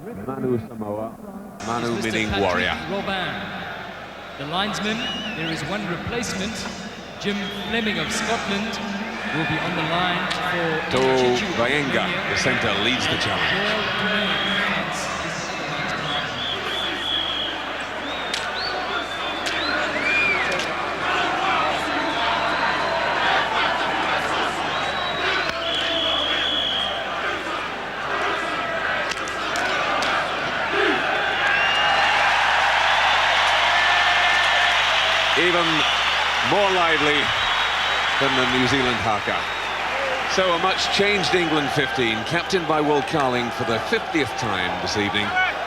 Manu Samoa. Manu meaning warrior. The linesman, there is one replacement. Jim Fleming of Scotland will be on the line for To Vaenga, the centre, leads the challenge. Even more lively than the New Zealand haka. So a much changed England 15, captained by Will Carling for the 50th time this evening.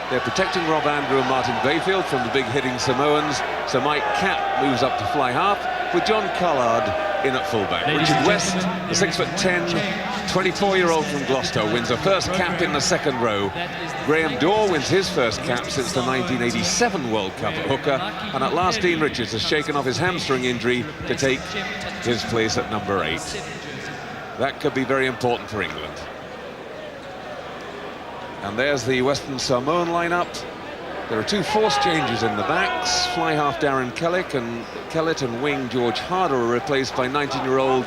They're protecting Rob Andrew and Martin Bayfield from the big hitting Samoans. So Mike Catt moves up to fly half, with John Collard in at fullback. Richard West, the 6'10", 24-year-old from Gloucester, wins a first cap in the second row. Graham Dorr wins his first cap since the 1987 World Cup at hooker. And at last, Dean Richards has shaken off his hamstring injury to take his place at number 8. That could be very important for England. And there's the Western Samoan lineup. There are 2 forced changes in the backs. Fly half Darren Kellett and wing George Harder are replaced by 19-year-old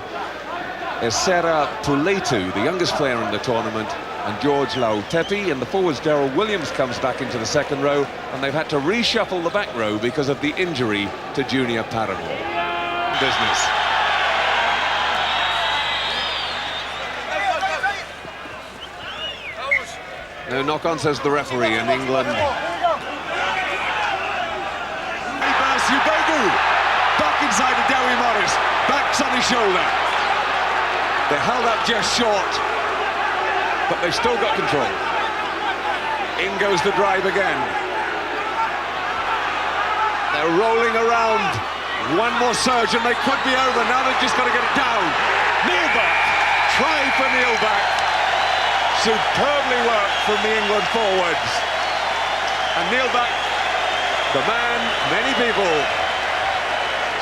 Esera Puletu, the youngest player in the tournament, and George Lautepi. And the forwards, Daryl Williams, comes back into the second row, and they've had to reshuffle the back row because of the injury to Junior Paramore. Business. No knock-on, says the referee, in England. Back inside to Dewi Morris, backs on his shoulder. They're held up just short, but they've still got control. In goes the drive again. They're rolling around. One more surge and they could be over. Now they've just got to get it down. Neilback, try for Neilback. Superbly worked from the England forwards. And Neilback, the man many people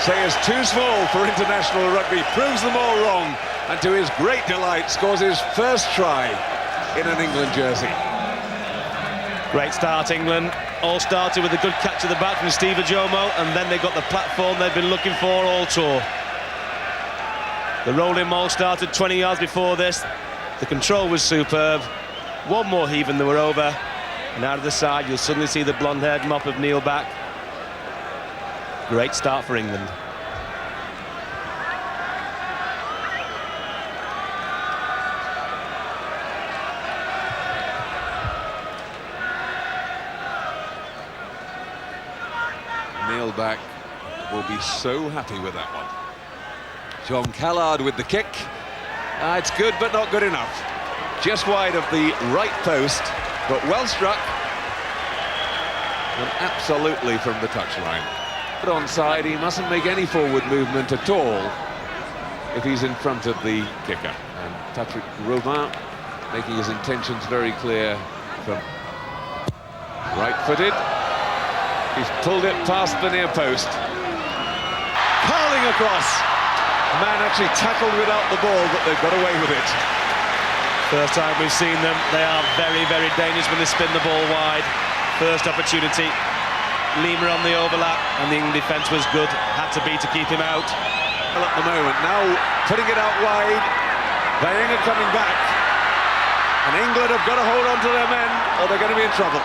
say is too small for international rugby, proves them all wrong, and to his great delight scores his first try in an England jersey. Great start, England. All started with a good catch at the back from Steve Ajomo, and then they got the platform they've been looking for all tour. The rolling maul started 20 yards before this. The control was superb. One more heave and they were over. And out of the side, you'll suddenly see the blonde-haired mop of Neilback. Great start for England. Neilback will be so happy with that one. John Callard with the kick. It's good, but not good enough. Just wide of the right post, but well struck. And absolutely from the touchline. But onside, he mustn't make any forward movement at all if he's in front of the kicker. And Patrick Robin making his intentions very clear from right-footed. He's pulled it past the near post. Carling across. Man actually tackled without the ball, but they've got away with it. First time we've seen them. They are very, very dangerous when they spin the ball wide. First opportunity. Lima on the overlap, and the England defence was good. Had to be to keep him out. Well, at the moment, now putting it out wide. Vaenga coming back. And England have got to hold on to their men, or they're going to be in trouble.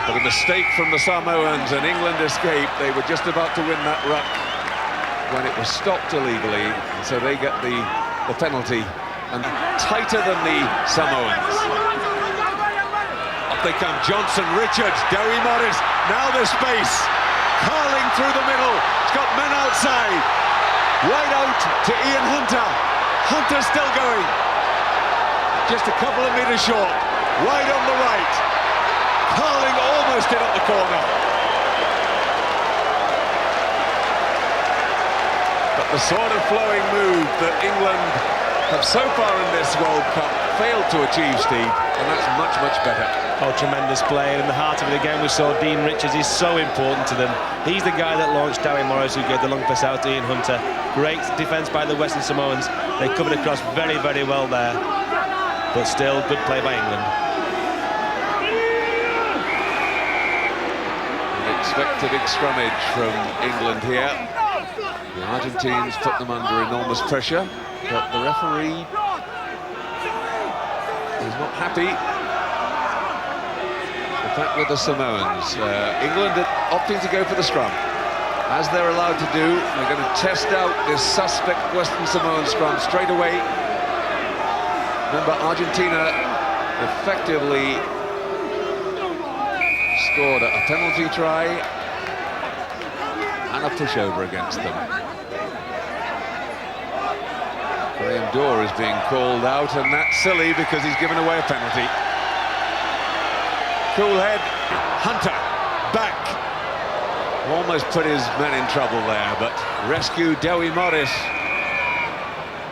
But a mistake from the Samoans, and England escaped. They were just about to win that ruck when it was stopped illegally, and so they get the penalty, and tighter than the Samoans. Up they come, Johnson, Richards, Dewi Morris, now there's space. Carling through the middle, he's got men outside. Wide out to Ian Hunter. Hunter still going. Just a couple of metres short, wide on the right. Carling almost in at the corner. But the sort of flowing move that England have so far in this World Cup failed to achieve, Steve, and that's much, much better. Oh, tremendous play, and in the heart of it again, we saw Dean Richards. He's so important to them. He's the guy that launched Dewi Morris, who gave the long pass out to Ian Hunter. Great defence by the Western Samoans. They covered across very, very well there. But still, good play by England. Expect a big scrummage from England here. The Argentines put them under enormous pressure, but the referee is not happy. In fact, with the Samoans, England are opting to go for the scrum, as they're allowed to do. They're going to test out this suspect Western Samoan scrum straight away. Remember, Argentina effectively scored a penalty try and a pushover against them. Graham Dorr is being called out, and that's silly because he's given away a penalty. Cool head, Hunter, back. Almost put his men in trouble there, but rescued Dewi Morris.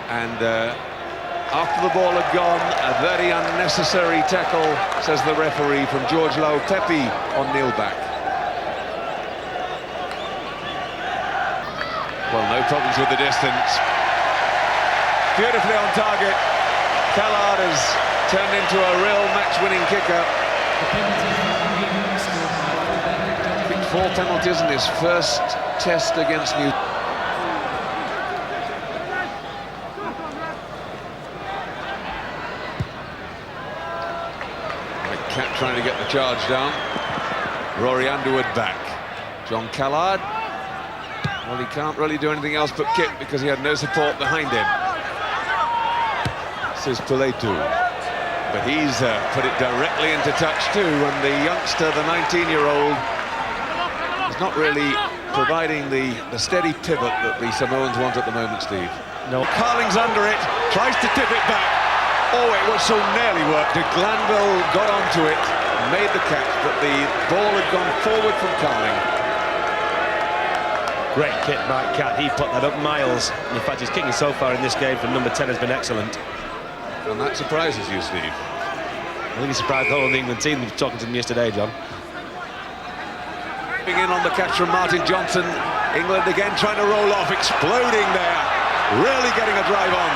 And after the ball had gone, a very unnecessary tackle, says the referee, from George Lau Pepe on Neil Back. Well, no problems with the distance. Beautifully on target. Callard has turned into a real match-winning kicker. I think 4 penalties in his first test against New. Cat trying to get the charge down. Rory Underwood back. John Callard. Well, he can't really do anything else but kick because he had no support behind him. This is Puletu. But he's put it directly into touch too, and the youngster, the 19-year-old, is not really providing the steady pivot that the Samoans want at the moment, Steve. No, Carling's under it, tries to tip it back. Oh, it was so nearly worked. Glanville got onto it, made the catch, but the ball had gone forward from Carling. Great kick by Cat. He put that up miles. In fact, his kicking so far in this game from number 10 has been excellent. And that surprises you, Steve. I think he surprised the whole of the England team. We were talking to them yesterday, John. In on the catch from Martin Johnson. England again trying to roll off, exploding there. Really getting a drive on.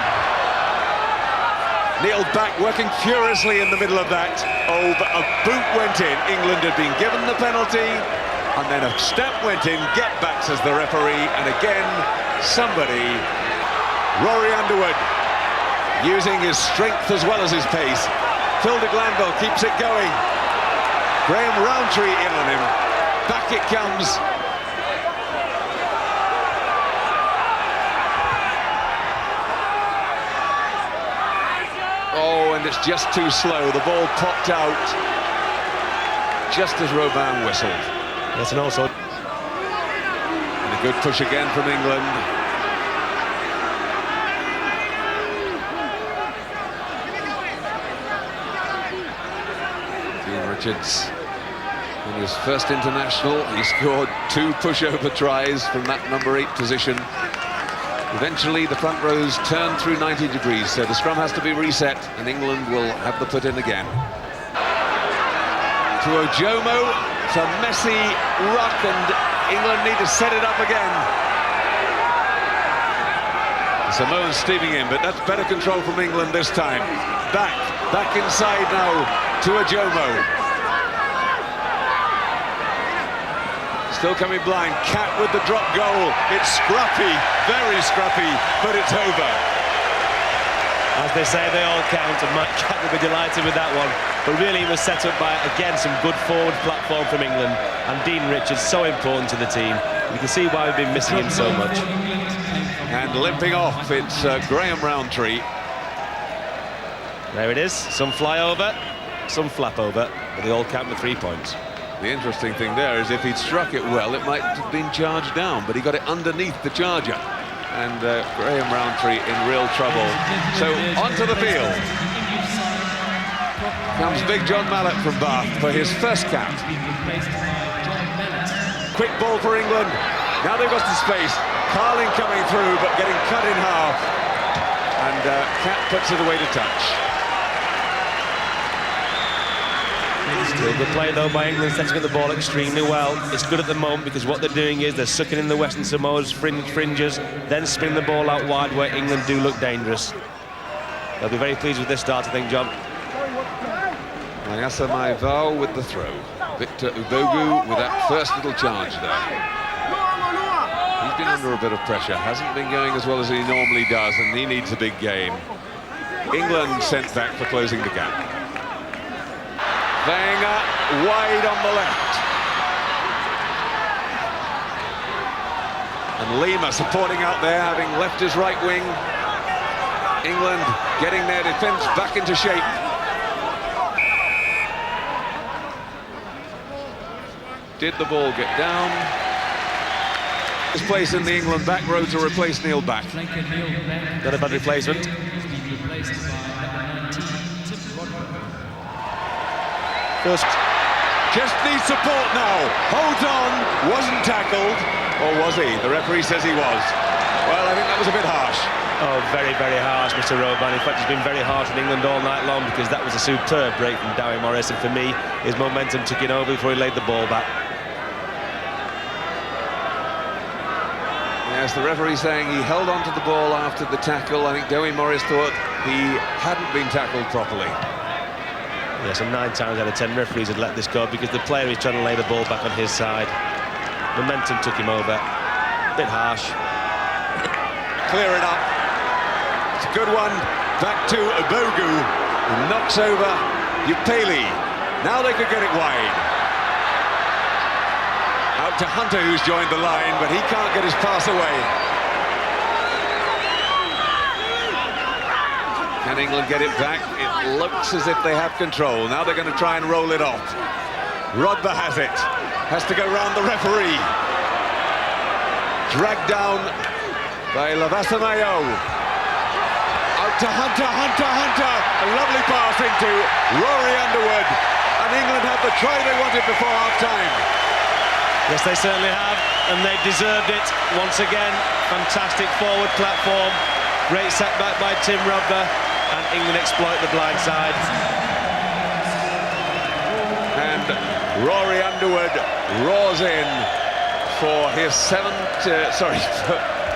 Neil Back working furiously in the middle of that. Oh, but a boot went in. England had been given the penalty, and then a step went in. Get back, says the referee, and again, somebody. Rory Underwood, using his strength as well as his pace. Phil de Glanville keeps it going. Graham Rowntree in on him. Back it comes. Oh, and it's just too slow. The ball popped out just as Robin whistled. Yes, and also... And a good push again from England. Dean Richards, in his first international, he scored 2 pushover tries from that number 8 position. Eventually, the front rows turn through 90 degrees, so the scrum has to be reset, and England will have the put in again. To Ojomo, to Messi, Ruck, and England need to set it up again. The Samoans steaming in, but that's better control from England this time. Back inside now to Ojomo. Still coming blind, Cat with the drop goal. It's scruffy, very scruffy, but it's over. As they say, they all count, and Mike Cat will be delighted with that one. But really, it was set up by, again, some good forward platform from England. And Dean Richards, so important to the team. You can see why we've been missing him so much. And limping off, it's Graham Rowntree. There it is, some flyover, some flap over, but they all count for 3 points. The interesting thing there is if he'd struck it well, it might have been charged down, but he got it underneath the charger. And Graham Rowntree in real trouble. So onto the field comes Big John Mallett from Bath for his first cap. Quick ball for England. Now they've got some space. Carling coming through, but getting cut in half. And Cat puts it away to touch. Still good play though by England, setting up the ball extremely well. It's good at the moment because what they're doing is they're sucking in the Western Samoa's fringes, then spinning the ball out wide where England do look dangerous. They'll be very pleased with this start, I think, John. Mayasa Maivao with the throw. Victor Ubogu with that first little charge there. He's been under a bit of pressure, hasn't been going as well as he normally does, and he needs a big game. England sent back for closing the gap. Wenger wide on the left. And Lima supporting out there, having left his right wing. England getting their defence back into shape. Did the ball get down? His place in the England back row to replace Neil Back. Not a bad replacement. First, just needs support now. Holds on, wasn't tackled, or was he? The referee says he was. Well, I think that was a bit harsh. Oh, very, very harsh, Mr. Roban. In fact, he's been very harsh on England all night long, because that was a superb break from Dowie Morris, and for me, his momentum took it over before he laid the ball back. Yes, the referee saying he held on to the ball after the tackle. I think Dowie Morris thought he hadn't been tackled properly. Yes, and 9 times out of 10 referees had let this go because the player is trying to lay the ball back on his side. Momentum took him over. Bit harsh. Clear it up. It's a good one. Back to Ubogu, who knocks over Upeli. Now they could get it wide. Out to Hunter, who's joined the line, but he can't get his pass away. Can England get it back? It looks as if they have control. Now they're going to try and roll it off. Rodber has it. Has to go round the referee. Dragged down by Lavasamayo. Out to Hunter. A lovely pass into Rory Underwood. And England have the try they wanted before half-time. Yes, they certainly have, and they've deserved it once again. Fantastic forward platform. Great setback by Tim Rodber, and England exploit the blind side. And Rory Underwood roars in for his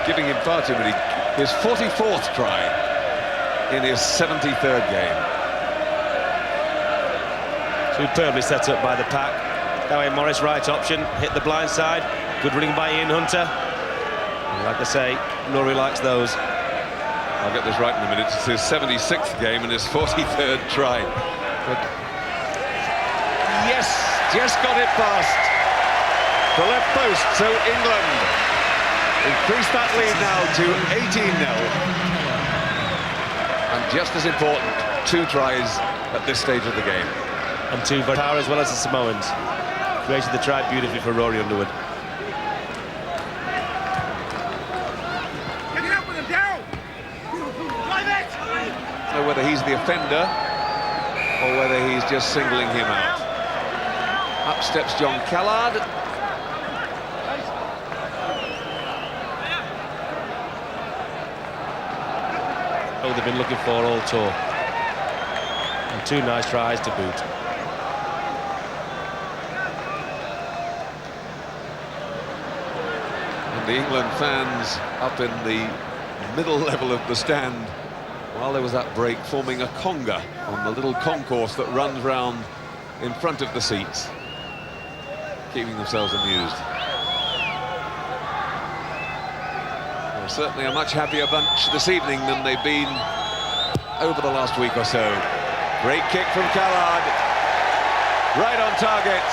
giving him far too many, his 44th try in his 73rd game. Superbly set up by the pack. Dowie Morris, right option, hit the blind side. Good running by Ian Hunter. And like I say, Norrie likes those. I'll get this right in a minute. It's his 76th game and his 43rd try. But yes, just got it past the left post. So England increase that lead now to 18-0. And just as important, 2 tries at this stage of the game. And 2 for power as well as the Samoans. Created the try beautifully for Rory Underwood. Know whether he's the offender or whether he's just singling him out. Up steps John Callard. Oh, they've been looking for all tour. And 2 nice tries to boot. The England fans up in the middle level of the stand, while there was that break, forming a conga on the little concourse that runs round in front of the seats, keeping themselves amused. They're certainly a much happier bunch this evening than they've been over the last week or so. Great kick from Callard, right on target.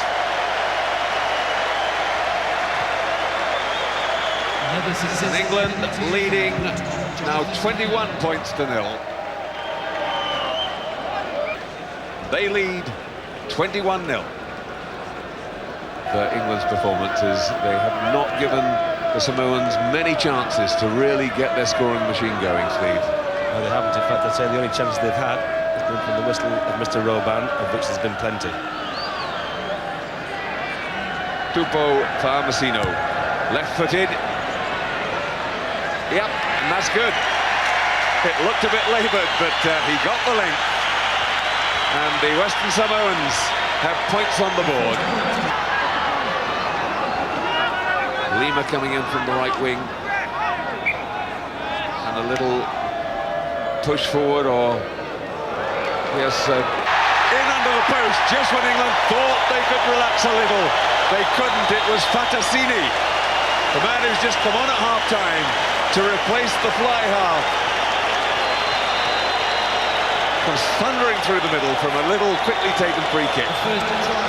And England leading now 21 points to 0. They lead 21-0. For England's performances, they have not given the Samoans many chances to really get their scoring machine going, Steve. No, they haven't. In fact, I'd say the only chances they've had has been from the whistle of Mr. Roban, of which there's been plenty. Tupou Fa'amasino, left-footed. Yep, and that's good. It looked a bit laboured, but he got the length. And the Western Samoans have points on the board. Lima coming in from the right wing. And a little push forward, or yes, In under the post, just when England thought they could relax a little. They couldn't. It was Fatasini, the man who's just come on at half-time to replace the fly half. Comes thundering through the middle from a little quickly taken free kick.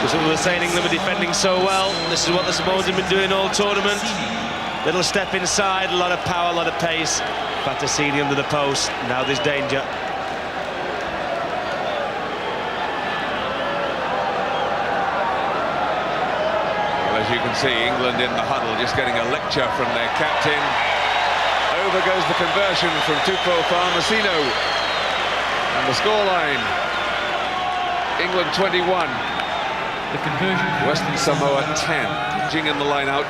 Just what we were saying, England were defending so well. This is what the Samoans have been doing all tournament. Little step inside, a lot of power, a lot of pace. Fatasini under the post. Now there's danger. Well, as you can see, England in the huddle just getting a lecture from their captain. Over goes the conversion from Tupou Farmasino. And the scoreline, England 21. The conversion. Western Samoa 10. Jing in the line out.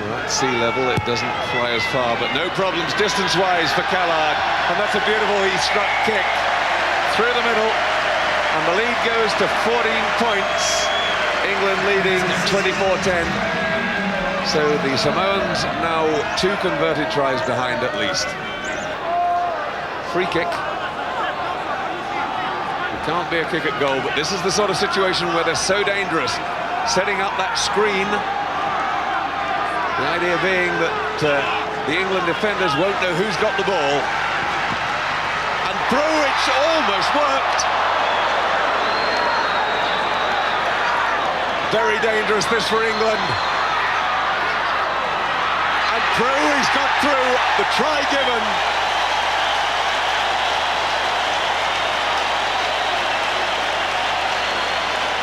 Well, at sea level, it doesn't fly as far, but no problems distance-wise for Callard. And that's a beautiful he-struck kick through the middle. And the lead goes to 14 points. England leading 24-10. So the Samoans now 2 converted tries behind at least. Free kick. It can't be a kick at goal, but this is the sort of situation where they're so dangerous. Setting up that screen. The idea being that the England defenders won't know who's got the ball. And through which almost worked. Very dangerous this for England. And through, he's got through, the try given.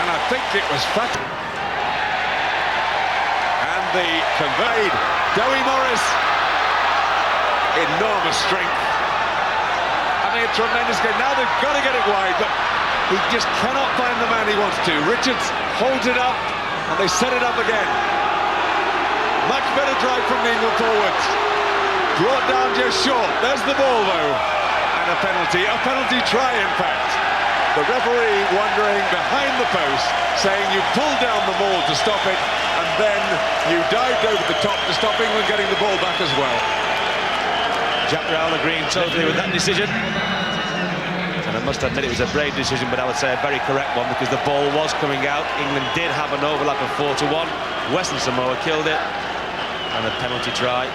And I think it was fat. And the conveyed, Dowie Morris, enormous strength. I mean, a tremendous game. Now they've got to get it wide, but he just cannot find the man he wants to. Richards holds it up, and they set it up again. Much better drive from the England forwards. Brought down just short. There's the ball, though. And a penalty try, in fact. The referee wandering behind the post, saying you pulled down the maul to stop it, and then you dived over the top to stop England getting the ball back as well. Jack Brown agreeing totally with that decision. And I must admit it was a brave decision, but I would say a very correct one, because the ball was coming out. England did have an overlap of 4-1. Western Samoa killed it, and a penalty try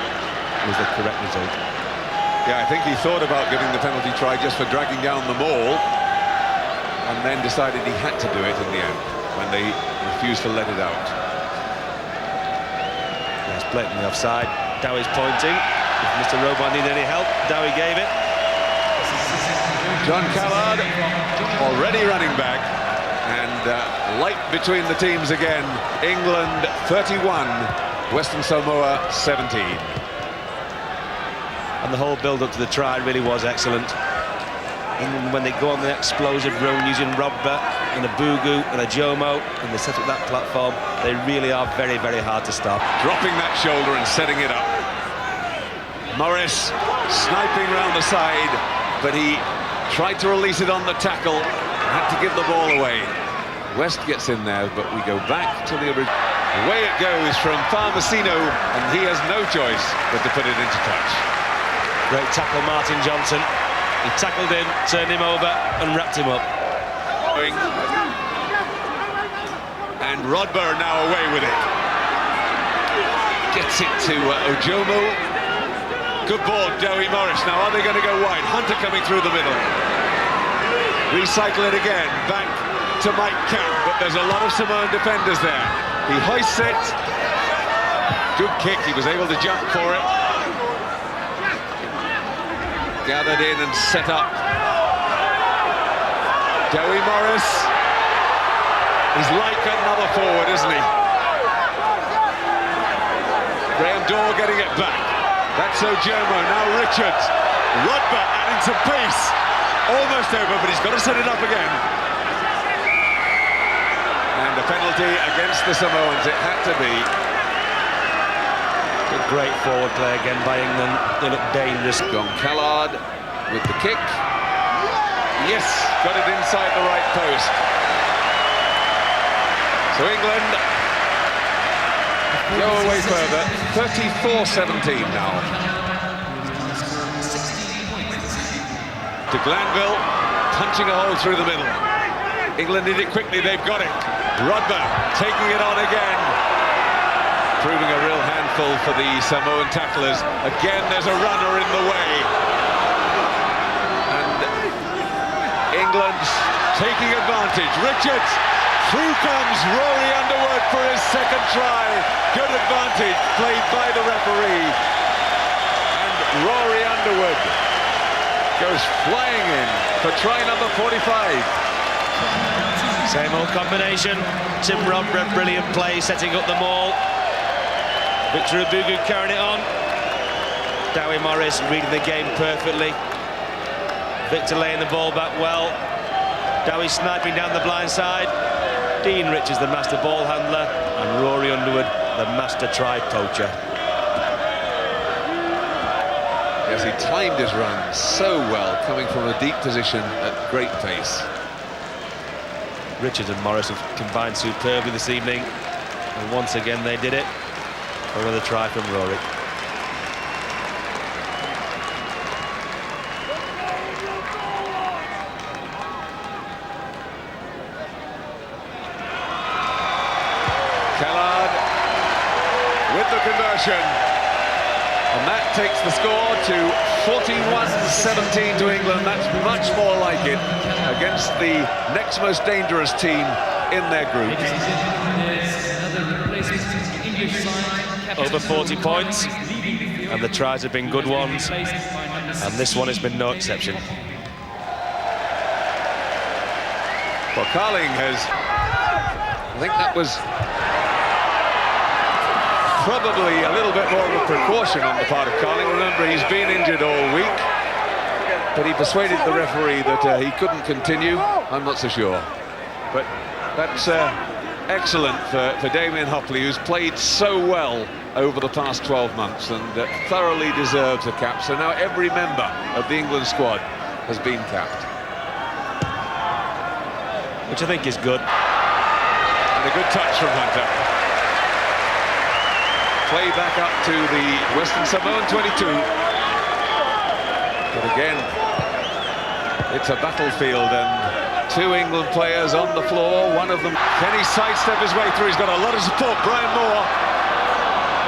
was the correct result. Yeah, I think he thought about giving the penalty try just for dragging down the maul, and then decided he had to do it in the end when they refused to let it out. That's blatantly offside. Dowie's pointing. If Mr. Robot needed any help, Dowie gave it. John Callard already running back, and light between the teams again. England 31, Western Samoa 17. And the whole build-up to the try really was excellent. And when they go on the explosive run using Rugby and a Bugu and a Jomo, and they set up that platform, they really are very, very hard to stop. Dropping that shoulder and setting it up. Morris sniping round the side, but he tried to release it on the tackle, had to give the ball away. West gets in there, but we go back to the original. Away it goes from Farmasino, and he has no choice but to put it into touch. Great tackle, Martin Johnson. He tackled him, turned him over, and wrapped him up. And Rodber now away with it. Gets it to Ojomo. Good ball, Dowie Morris. Now, are they going to go wide? Hunter coming through the middle. Recycle it again. Back to Mike Camp, but there's a lot of Samoan defenders there. He hoists it. Good kick. He was able to jump for it. Gathered in and set up. Dowie Morris. He's like another forward, isn't he? Graham Dorr getting it back. That's Ojomo, now Richards. Rodber adding some pace. Almost over, but he's got to set it up again. And a penalty against the Samoans, it had to be. A great forward play again by England. They look dangerous. John Callard with the kick. Yes, got it inside the right post. So England go away further. 34-17 now. To Glanville, punching a hole through the middle. England did it quickly, they've got it. Rugby taking it on again. Proving a real handful for the Samoan tacklers. Again, there's a runner in the way. And England's taking advantage. Richards, through comes Rory Underwood for his second try. Good advantage played by the referee. And Rory Underwood goes flying in for try number 45. Same old combination. Tim Rodborough, brilliant play, setting up the maul. Victor Ubugu carrying it on. Dowie Morris reading the game perfectly. Victor laying the ball back well. Dowie sniping down the blind side. Dean Richards, the master ball handler, and Rory Underwood, the master try poacher. Yes, he timed his run so well, coming from a deep position at great pace. Richards and Morris have combined superbly this evening, and once again they did it. Another try from Rory. Callard with the conversion. And that takes the score to 41-17 to England. That's much more like it against the next most dangerous team in their group. Over 40 points, and the tries have been good ones, and this one has been no exception. Well, Carling has, I think that was probably a little bit more of a precaution on the part of Carling. Remember, he's been injured all week, but he persuaded the referee that he couldn't continue. I'm not so sure, but that's excellent for Damien Hopley, who's played so well over the past 12 months and thoroughly deserves a cap. So now every member of the England squad has been capped. Which I think is good. And a good touch from Hunter. Play back up to the Western Samoan 22. But again, it's a battlefield and two England players on the floor. One of them, can he sidestep his way through? He's got a lot of support, Brian Moore.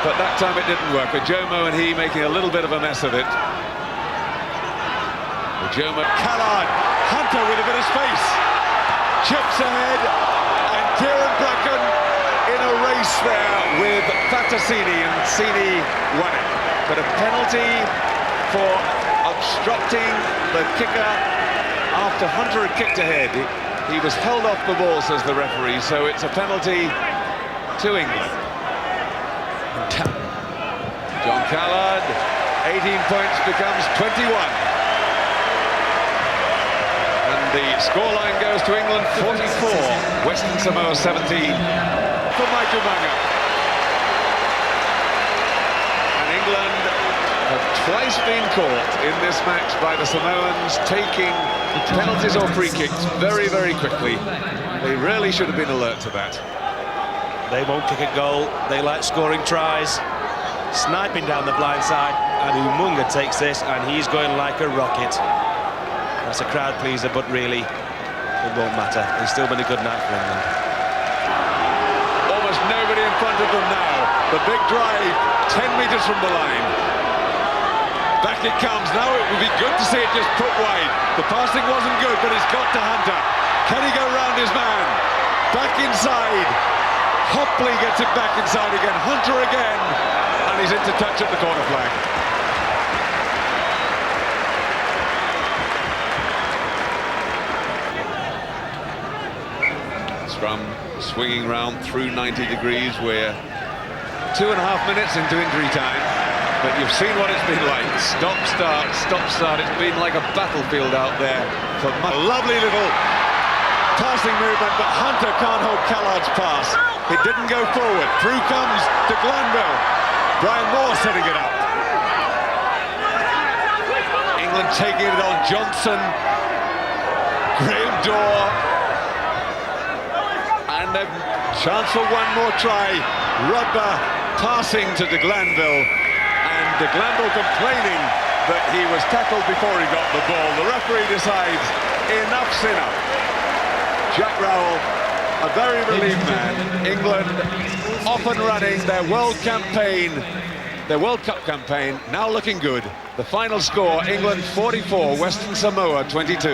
But that time it didn't work. Jomo and he making a little bit of a mess of it. Jomo, Callard, Hunter with a bit of space. Chips ahead, and Kieran Bracken in a race there with Fatasini, and Sini won it. But a penalty for obstructing the kicker after Hunter had kicked ahead. He was held off the ball, says the referee, so it's a penalty to England. John Callard, 18 points becomes 21. And the scoreline goes to England 44, Western Samoa 17 for Michael Manga. And England have twice been caught in this match by the Samoans taking penalties or free kicks very, very quickly. They really should have been alert to that. They won't kick a goal, they like scoring tries. Sniping down the blind side, and Umunga takes this, and he's going like a rocket. That's a crowd pleaser, but really, it won't matter. It's still been a good night for England. Almost nobody in front of them now. The big drive, 10 metres from the line. Back it comes. Now it would be good to see it just put wide. The passing wasn't good, but it's got to Hunter. Can he go round his man? Back inside. Hopley gets it back inside again. Hunter again. And he's into touch at the corner flag. Scrum swinging round through 90 degrees. We're 2.5 minutes into injury time. But you've seen what it's been like. Stop, start, stop, start. It's been like a battlefield out there. For a lovely little passing movement, but Hunter can't hold Callard's pass. It didn't go forward. Through comes to Glanville. Brian Moore setting it up. England taking it on. Johnson, Graham Dorr, and a chance for one more try. Rugby passing to de Glanville, and de Glanville complaining that he was tackled before he got the ball. The referee decides enough's enough. Jack Rowell, a very relieved man. England off and running their World Cup campaign, now looking good. The final score, England 44, Western Samoa 22.